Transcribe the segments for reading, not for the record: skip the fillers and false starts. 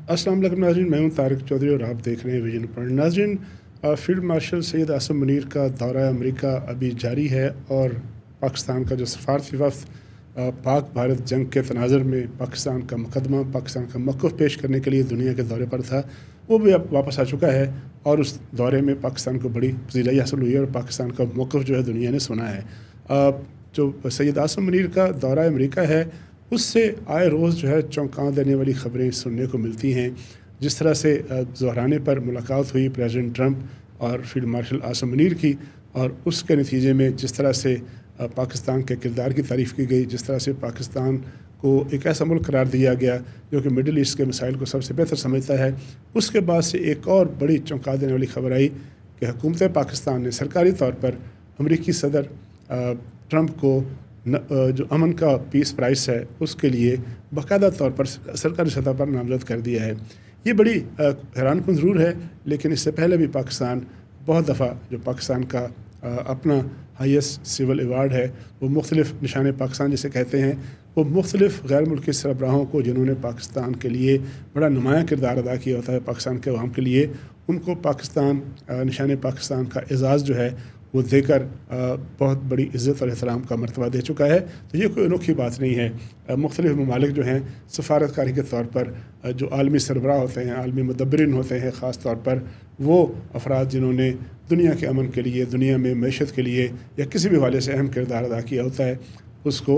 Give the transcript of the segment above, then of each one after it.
अस्सलाम वालेकुम नाज़रीन, मैं हूं तारिक चौधरी और आप देख रहे हैं विजन पॉइंट। नाज़रीन, फील्ड मार्शल सैयद आसिम मुनीर का दौरा अमेरिका अभी जारी है और पाकिस्तान का जो सफारती वफ़द पाक भारत जंग के तनाज़ुर में पाकिस्तान का मुकदमा, पाकिस्तान का मौक़िफ़ पेश करने के लिए दुनिया के दौरे पर था, वो भी अब वापस आ चुका है और उस दौरे में पाकिस्तान को बड़ी पज़ीराई हासिल हुई है और पाकिस्तान का मौक़िफ़ जो है दुनिया ने सुना है। जो सैयद आसिम मुनीर का दौरा अमेरिका है, उससे आए रोज़ जो है चौंका देने वाली ख़बरें सुनने को मिलती हैं। जिस तरह से ज़हराने पर मुलाकात हुई प्रेसिडेंट ट्रंप और फील्ड मार्शल आसिम मुनीर की, और उसके नतीजे में जिस तरह से पाकिस्तान के किरदार की तारीफ़ की गई, जिस तरह से पाकिस्तान को एक ऐसा मुल्क करार दिया गया जो कि मिडल ईस्ट के मसाइल को सबसे बेहतर समझता है, उसके बाद से एक और बड़ी चौंका देने वाली ख़बर आई कि हुकूमत पाकिस्तान ने सरकारी तौर पर अमरीकी सदर ट्रंप को जो अमन का पीस प्राइस है उसके लिए बाकायदा तौर पर सरकारी सतह पर नामज़द कर दिया है। ये बड़ी हैरानकुन ज़रूर है, लेकिन इससे पहले भी पाकिस्तान बहुत दफ़ा जो पाकिस्तान का अपना हाईएस्ट सिविल अवार्ड है, वो मुख्तलिफ़ निशान पाकिस्तान जिसे कहते हैं, वो मुख्तलिफ़ गैर मुल्की सरबराहों को जिन्होंने पाकिस्तान के लिए बड़ा नुमायाँ किरदार अदा किया होता है पाकिस्तान के अवाम के लिए, उनको पाकिस्तान निशान पाकिस्तान का एज़ाज़ जो है वो देकर बहुत बड़ी इज़्ज़त और एहतराम का मर्तबा दे चुका है। तो ये कोई अनोखी बात नहीं है। मुख्तलिफ़ ममालिक जो हैं सफारतकारी के तौर पर जो आलमी सरबराह होते हैं, आलमी मुदब्बिरीन होते हैं, ख़ास तौर पर वो अफराद जिन्होंने दुनिया के अमन के लिए, दुनिया में मईशत के लिए या किसी भी हवाले से अहम किरदार अदा किया होता है, उसको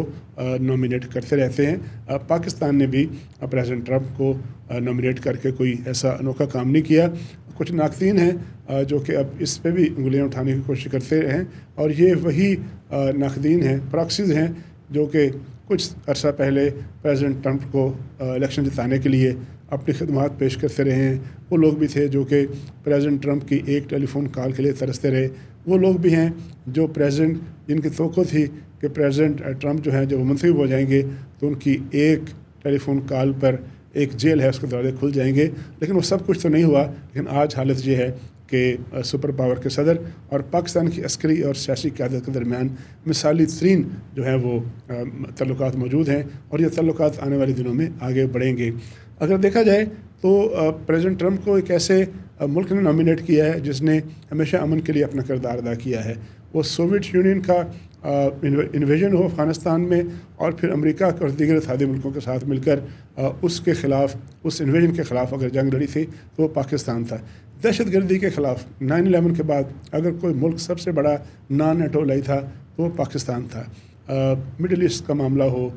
नॉमिनेट करते रहते हैं। पाकिस्तान ने भी प्रेसिडेंट ट्रंप को नॉमिनेट करके कोई ऐसा अनोखा काम नहीं किया। कुछ नाक़दीन हैं जो कि अब इस पे भी उंगलियां उठाने की कोशिश करते हैं, और ये वही नाक़दीन हैं, प्रॉक्सीज़ हैं, जो कि कुछ अर्सा पहले प्रेसिडेंट ट्रंप को इलेक्शन जिताने के लिए अपनी खिदमात पेश करते रहे हैं। वो लोग भी थे जो कि प्रेसिडेंट ट्रंप की एक टेलीफोन कॉल के लिए तरसते रहे। वो लोग भी हैं जो प्रेसिडेंट जिनकी तवक्को थी कि प्रेसिडेंट ट्रंप जो हैं जब वो मुंतखब हो जाएंगे तो उनकी एक टेलीफोन कॉल पर एक जेल है उसके दरवाजे खुल जाएंगे, लेकिन वो सब कुछ तो नहीं हुआ। लेकिन आज हालत ये है कि सुपर पावर के सदर और पाकिस्तान की अस्करी और सियासी क़यादत के दरमियान मिसाली तरीन जो है वो तल्लुकात मौजूद हैं, और ये तल्लुकात आने वाले दिनों में आगे बढ़ेंगे। अगर देखा जाए तो प्रेसिडेंट ट्रंप को एक ऐसे मुल्क ने नॉमिनेट किया है जिसने हमेशा अमन के लिए अपना किरदार अदा किया है। वो सोवियत यूनियन का इन्वेजन हो अफ़गानिस्तान में, और फिर अमेरिका और दीगर इत्तेहादी मुल्कों के साथ मिलकर उसके ख़िलाफ़, उस इन्वेजन के ख़िलाफ़ अगर जंग लड़ी थी तो वो पाकिस्तान था। दहशत गर्दी के ख़िलाफ़ 9/11 के बाद अगर कोई मुल्क सबसे बड़ा नॉन नेटो लाई था तो वो पाकिस्तान था। मिडल ईस्ट का मामला हो,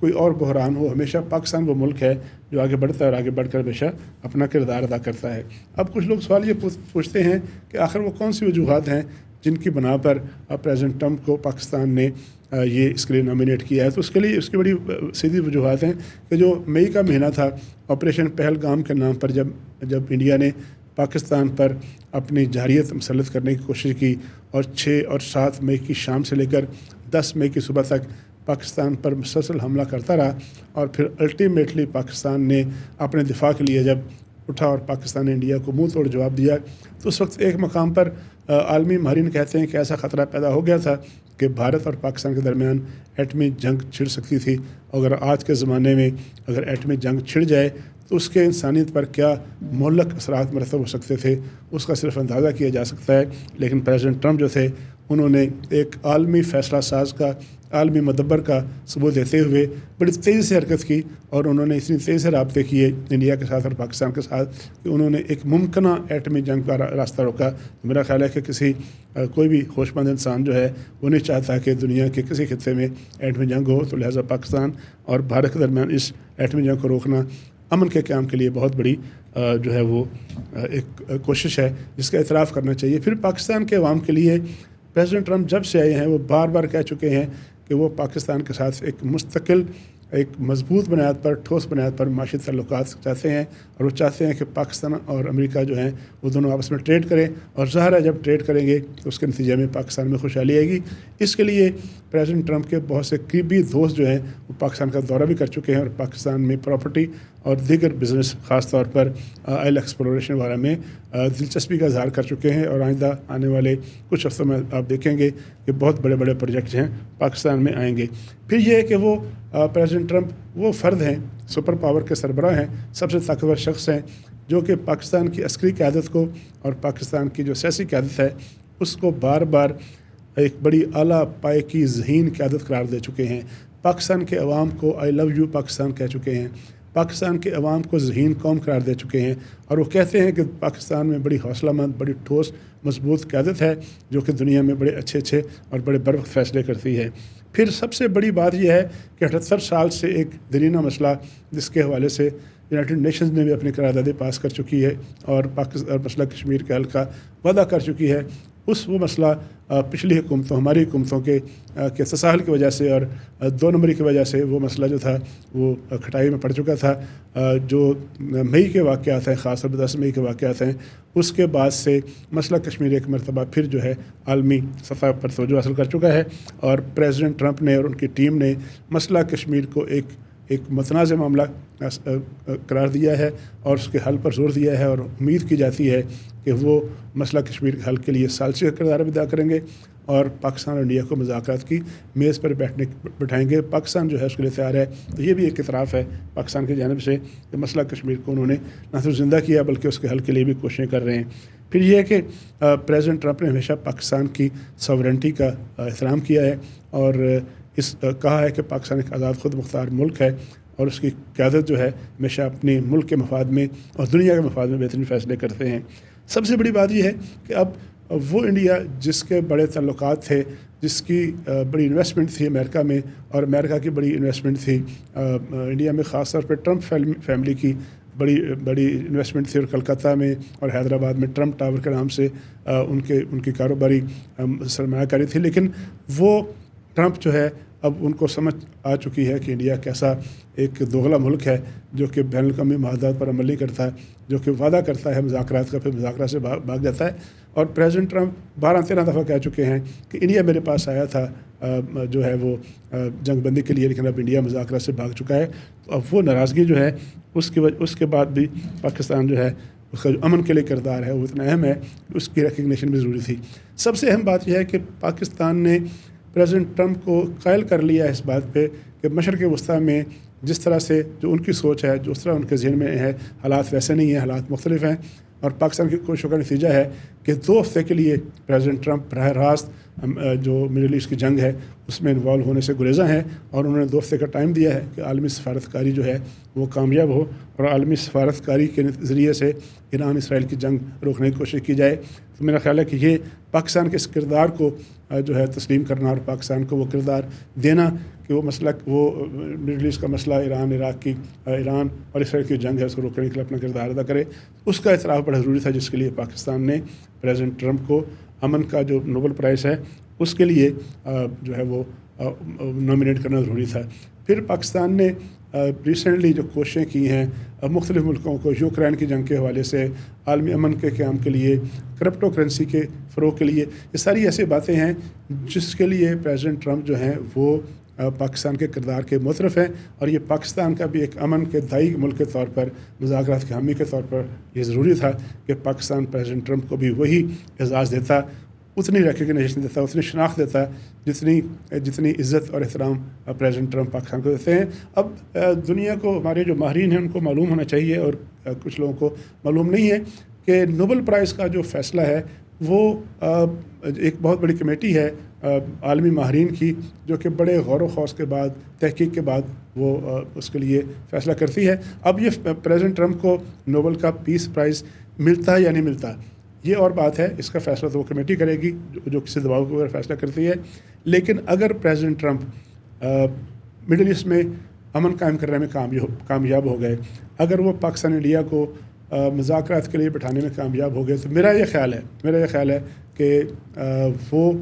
कोई और बहरान हो, हमेशा पाकिस्तान वो मुल्क है जो आगे बढ़ता है और आगे बढ़कर हमेशा अपना किरदार अदा करता है। अब कुछ लोग सवाल ये पूछते हैं कि आखिर वो कौन सी वजूहात हैं जिनकी बना पर प्रेसिडेंट ट्रंप को पाकिस्तान ने ये इसके लिए नॉमिनेट किया है। तो उसके लिए उसकी बड़ी सीधी वजूहात हैं कि जो मई का महीना था, ऑपरेशन पहलगाम के नाम पर जब इंडिया ने पाकिस्तान पर अपनी जारियत मुसल्लत करने की कोशिश की, और 6 और 7 मई की शाम से लेकर 10 मई की सुबह तक पाकिस्तान पर मुसलसल हमला करता रहा, और फिर अल्टीमेटली पाकिस्तान ने अपने दिफा के लिए जब उठा और पाकिस्तान ने इंडिया को मुंह तोड़ जवाब दिया, तो उस वक्त एक मकाम पर आलमी माहिरीन कहते हैं कि ऐसा ख़तरा पैदा हो गया था कि भारत और पाकिस्तान के दरमियान एटमी जंग छिड़ सकती थी। अगर आज के ज़माने में अगर एटमी जंग छिड़ जाए तो उसके इंसानियत पर क्या मोहल्लक असरात मरतब हो सकते थे, उसका सिर्फ अंदाज़ा किया जा सकता है। लेकिन प्रेसिडेंट ट्रंप जो थे, उन्होंने एक आलमी फ़ैसला साज का, आलमी मदब्बर का सबूत देते हुए बड़ी तेज़ी से हरकत की, और उन्होंने इतनी तेज़ी से राब्ते किए इंडिया के साथ और पाकिस्तान के साथ कि उन्होंने एक मुमकिन एटमी जंग का रास्ता रोका। तो मेरा ख़्याल है कि कोई भी होशमंद इंसान जो है वो नहीं चाहता कि दुनिया के किसी खित्ते में एटमी जंग हो। तो लिहाजा पाकिस्तान और भारत के दरमियान इस एटमी जंग को रोकना अमन के क़याम के लिए बहुत बड़ी जो है वो एक कोशिश है जिसका एतराफ़ करना चाहिए। फिर पाकिस्तान के अवाम के लिए प्रेसिडेंट ट्रंप जब से आए हैं वो बार बार कह चुके हैं कि वो पाकिस्तान के साथ एक मुस्तकिल, एक मजबूत बुनियाद पर, ठोस बुनियाद पर माशी तल्लुकात चाहते हैं, और वो चाहते हैं कि पाकिस्तान और अमेरिका जो हैं वो दोनों आपस में ट्रेड करें, और ज़ाहिर है जब ट्रेड करेंगे तो उसके नतीजे में पाकिस्तान में खुशहाली आएगी। इसके लिए प्रेसिडेंट ट्रंप के बहुत से करीबी दोस्त जो हैं वो पाकिस्तान का दौरा भी कर चुके हैं, और पाकिस्तान में प्रॉपर्टी और दीगर बिज़नेस ख़ास तौर पर ऑयल एक्सप्लोरेशन वगैरह में दिलचस्पी का इज़हार कर चुके हैं। और आइंदा आने वाले कुछ हफ्तों में आप देखेंगे कि बहुत बड़े बड़े प्रोजेक्ट हैं पाकिस्तान में आएंगे। फिर ये है कि वो प्रेसिडेंट پریزیڈنٹ ٹرمپ وہ فرد ہیں، سپر پاور کے سربراہ ہیں، سب سے طاقتور شخص ہیں، جو کہ پاکستان کی عسکری قیادت کو اور پاکستان کی جو سیاسی قیادت ہے اس کو بار بار ایک بڑی اعلیٰ پائے کی ذہین قیادت قرار دے چکے ہیں۔ پاکستان کے عوام کو آئی لو یو پاکستان کہہ چکے ہیں، پاکستان کے عوام کو ذہین قوم قرار دے چکے ہیں، اور وہ کہتے ہیں کہ پاکستان میں بڑی حوصلہ مند، بڑی ٹھوس مضبوط قیادت ہے جو کہ دنیا میں بڑے اچھے اور بڑے بروقت فیصلے کرتی ہے۔ پھر سب سے بڑی بات یہ ہے کہ 78 سال سے ایک درینہ مسئلہ جس کے حوالے سے یونائٹڈ نیشنز نے بھی اپنی قراردادیں پاس کر چکی ہے اور مسئلہ کشمیر کے حل کا وعدہ کر چکی ہے، وہ مسئلہ پچھلی حکومتوں، ہماری حکومتوں کے تساہل کی وجہ سے اور 2 نمبری کی وجہ سے وہ مسئلہ جو تھا وہ کھٹائی میں پڑ چکا تھا۔ جو مئی کے واقعات ہیں، خاص طور پر 10 مئی کے واقعات ہیں، اس کے بعد سے مسئلہ کشمیر ایک مرتبہ پھر جو ہے عالمی سطح پر توجہ حاصل کر چکا ہے، اور پریزیڈنٹ ٹرمپ نے اور ان کی ٹیم نے مسئلہ کشمیر کو ایک متنازع معاملہ قرار دیا ہے اور اس کے حل پر زور دیا ہے، اور امید کی جاتی ہے کہ وہ مسئلہ کشمیر کے حل کے لیے ثالثی کا کردار ادا کریں گے اور پاکستان اور انڈیا کو مذاکرات کی میز پر بٹھائیں گے۔ پاکستان جو ہے اس کے لیے تیار ہے، تو یہ بھی ایک اعتراف ہے پاکستان کی جانب سے کہ مسئلہ کشمیر کو انہوں نے نہ صرف زندہ کیا بلکہ اس کے حل کے لیے بھی کوششیں کر رہے ہیں۔ پھر یہ ہے کہ پریزیڈنٹ ٹرمپ نے ہمیشہ پاکستان کی ساورنٹی کا احترام کیا ہے اور کہا ہے کہ پاکستان ایک آزاد خود مختار ملک ہے اور اس کی قیادت جو ہے ہمیشہ اپنے ملک کے مفاد میں اور دنیا کے مفاد میں بہترین فیصلے کرتے ہیں۔ سب سے بڑی بات یہ ہے کہ اب وہ انڈیا جس کے بڑے تعلقات تھے، جس کی بڑی انویسٹمنٹ تھی امریکہ میں، اور امریکہ کی بڑی انویسٹمنٹ تھی انڈیا میں، خاص طور پہ ٹرمپ فیملی کی بڑی انویسٹمنٹ تھی، اور کلکتہ میں اور حیدرآباد میں ٹرمپ ٹاور کے نام سے ان کی کاروباری سرمایہ کاری تھی، لیکن وہ ٹرمپ جو ہے اب ان کو سمجھ آ چکی ہے کہ انڈیا کیسا ایک دوغلا ملک ہے جو کہ بین الاقوامی معاہدات پر عمل نہیں کرتا ہے، جو کہ وعدہ کرتا ہے مذاکرات کا، پھر مذاکرات سے بھاگ جاتا ہے۔ اور پریزیڈنٹ ٹرمپ 12-13 دفعہ کہہ چکے ہیں کہ انڈیا میرے پاس آیا تھا جو ہے وہ جنگ بندی کے لیے، لیکن اب انڈیا مذاکرات سے بھاگ چکا ہے، تو اب وہ ناراضگی جو ہے اس کے بعد بھی پاکستان جو ہے اس کا جو امن کے لیے کردار ہے وہ اتنا اہم ہے، اس کی ریکگنیشن بھی ضروری تھی۔ سب سے اہم بات یہ ہے کہ پاکستان نے پریزیڈنٹ ٹرمپ کو قائل کر لیا ہے اس بات پہ کہ مشرق وسطیٰ میں جس طرح سے جو ان کی سوچ ہے، جو اس طرح ان کے ذہن میں ہے، حالات ویسے نہیں ہیں، حالات مختلف ہیں، اور پاکستان کی کوششوں کا نتیجہ ہے کہ 2 ہفتے کے لیے پریزیڈنٹ ٹرمپ براہ راست جو مڈل ایسٹ کی جنگ ہے اس میں انوالو ہونے سے گریزاں ہیں، اور انہوں نے 2 ہفتے کا ٹائم دیا ہے کہ عالمی سفارتکاری جو ہے وہ کامیاب ہو اور عالمی سفارتکاری کے ذریعے سے ایران اسرائیل کی جنگ روکنے کی کوشش کی جائے۔ تو میرا خیال ہے کہ یہ پاکستان کے اس کردار کو جو ہے تسلیم کرنا اور پاکستان کو وہ کردار دینا کہ وہ مسئلہ، وہ مڈل ایسٹ کا مسئلہ ایران اور اسرائیل کی جنگ ہے، اس کو روکنے کے لیے اپنا کردار ادا کرے، اس کا اعتراف بڑا ضروری تھا، جس کے لیے پاکستان نے پریزیڈنٹ ٹرمپ کو امن کا جو نوبل پرائز ہے اس کے لیے جو ہے وہ نامینیٹ کرنا ضروری تھا۔ پھر پاکستان نے ریسنٹلی جو کوششیں کی ہیں مختلف ملکوں کو یوکرین کی جنگ کے حوالے سے، عالمی امن کے قیام کے لیے، کرپٹو کرنسی کے فروغ کے لیے، یہ ساری ایسی باتیں ہیں جس کے لیے پریزیڈنٹ ٹرمپ جو ہیں وہ پاکستان کے کردار کے معترف ہیں، اور یہ پاکستان کا بھی ایک امن کے دائی ملک کے طور پر، مذاکرات کے حامی کے طور پر یہ ضروری تھا کہ پاکستان پریزیڈنٹ ٹرمپ کو بھی وہی اعزاز دیتا، اتنی ریکگنیشن دیتا، اتنی شناخت دیتا جتنی عزت اور احترام پریزیڈنٹ ٹرمپ پاکستان کو دیتے ہیں۔ اب دنیا کو، ہمارے جو ماہرین ہیں ان کو معلوم ہونا چاہیے، اور کچھ لوگوں کو معلوم نہیں ہے کہ نوبل پرائز کا جو فیصلہ ہے وہ ایک بہت بڑی کمیٹی ہے عالمی ماہرین کی، جو کہ بڑے غور و خوض کے بعد، تحقیق کے بعد وہ اس کے لیے فیصلہ کرتی ہے۔ اب یہ پریزیڈنٹ ٹرمپ کو نوبل کا پیس پرائز ملتا ہے یا نہیں ملتا، یہ اور بات ہے، اس کا فیصلہ تو وہ کمیٹی کرے گی جو کسی دباؤ کے بغیر فیصلہ کرتی ہے۔ لیکن اگر پریزیڈنٹ ٹرمپ مڈل ایسٹ میں امن قائم کرنے میں کامیاب ہو گئے، اگر وہ پاکستان انڈیا کو مذاکرات کے لیے بٹھانے میں کامیاب ہو گئے، تو میرا یہ خیال ہے کہ وہ،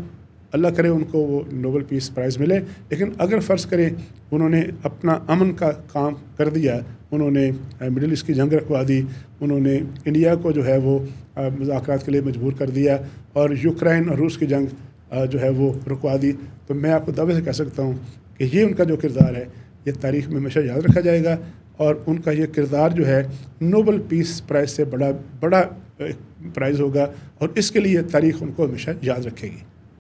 اللہ کرے ان کو وہ نوبل پیس پرائز ملے، لیکن اگر فرض کریں انہوں نے اپنا امن کا کام کر دیا، انہوں نے مڈل ایسٹ کی جنگ رکھوا دی، انہوں نے انڈیا کو جو ہے وہ مذاکرات کے لیے مجبور کر دیا، اور یوکرین اور روس کی جنگ جو ہے وہ رکوا دی، تو میں آپ کو دعوے سے کہہ سکتا ہوں کہ یہ ان کا جو کردار ہے یہ تاریخ میں ہمیشہ یاد رکھا جائے گا، اور ان کا یہ کردار جو ہے نوبل پیس پرائز سے بڑا پرائز ہوگا، اور اس کے لیے تاریخ ان کو ہمیشہ یاد رکھے گی۔